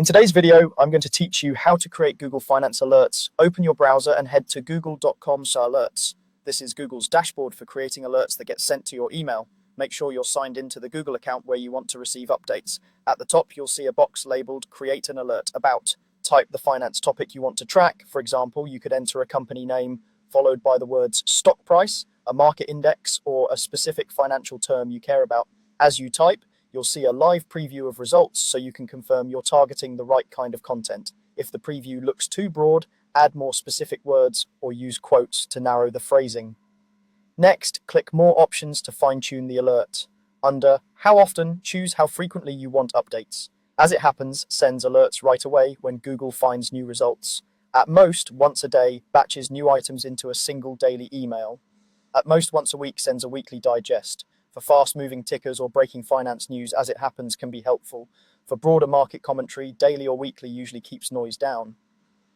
In today's video, I'm going to teach you how to create Google Finance alerts. Open your browser and head to google.com/alerts. This is Google's dashboard for creating alerts that get sent to your email. Make sure you're signed into the Google account where you want to receive updates. At the top, you'll see a box labeled Create an Alert About. Type the finance topic you want to track. For example, you could enter a company name followed by the words stock price, a market index, or a specific financial term you care about. As you type, you'll see a live preview of results so you can confirm you're targeting the right kind of content. If the preview looks too broad, add more specific words or use quotes to narrow the phrasing. Next, click More Options to fine-tune the alert. Under How Often, choose how frequently you want updates. As it happens, sends alerts right away when Google finds new results. At most, once a day, batches new items into a single daily email. At most, once a week, sends a weekly digest. For fast-moving tickers or breaking finance news as it happens can be helpful. For broader market commentary, daily or weekly usually keeps noise down.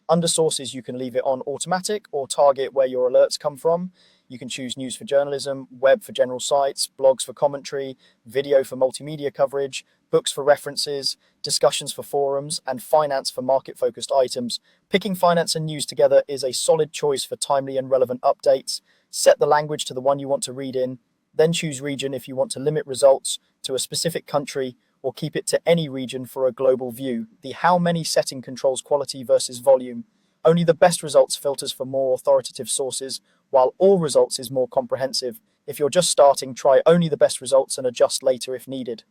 Under Sources, you can leave it on automatic or target where your alerts come from. You can choose news for journalism, web for general sites, blogs for commentary, video for multimedia coverage, books for references, discussions for forums, and finance for market-focused items. Picking finance and news together is a solid choice for timely and relevant updates. Set the language to the one you want to read in. Then choose region if you want to limit results to a specific country or keep it to any region for a global view. The how many setting controls quality versus volume. Only the best results filters for more authoritative sources, while all results is more comprehensive. If you're just starting, try only the best results and adjust later if needed.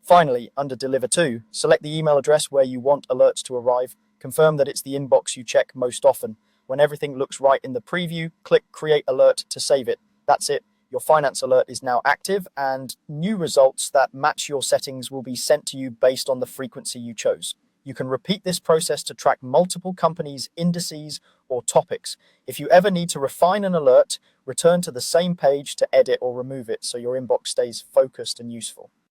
Finally, under Deliver To, select the email address where you want alerts to arrive. Confirm that it's the inbox you check most often. When everything looks right in the preview, click Create Alert to save it. That's it. Your finance alert is now active, and new results that match your settings will be sent to you based on the frequency you chose. You can repeat this process to track multiple companies, indices, or topics. If you ever need to refine an alert, return to the same page to edit or remove it so your inbox stays focused and useful.